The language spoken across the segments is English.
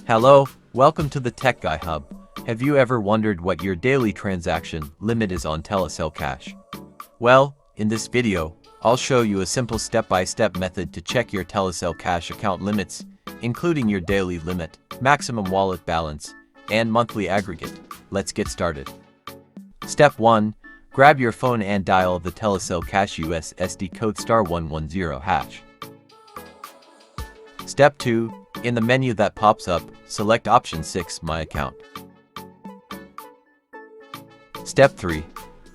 Hello, welcome to the Tech Guy Hub. Have you ever wondered what your daily transaction limit is on Telecel Cash? Well, in this video, I'll show you a simple step-by-step method to check your Telecel Cash account limits, including your daily limit, maximum wallet balance, and monthly aggregate. Let's get started. Step 1. Grab your phone and dial the Telecel Cash USSD code *110#. Step 2. In the menu that pops up, select option 6, My Account. Step 3.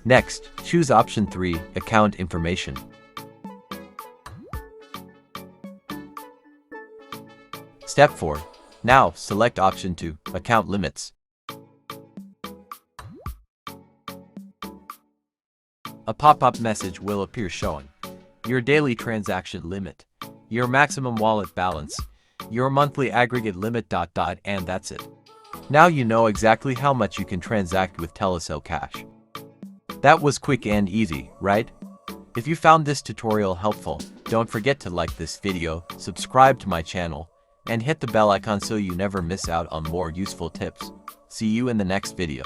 Next, choose option 3, Account Information. Step 4. Now, select option 2, Account Limits. A pop-up message will appear showing your daily transaction limit, your maximum wallet balance, your monthly aggregate limit, and that's it. Now you know exactly how much you can transact with Telecel Cash. That was quick and easy, right? If you found this tutorial helpful, don't forget to like this video, subscribe to my channel, and hit the bell icon so you never miss out on more useful tips. See you in the next video.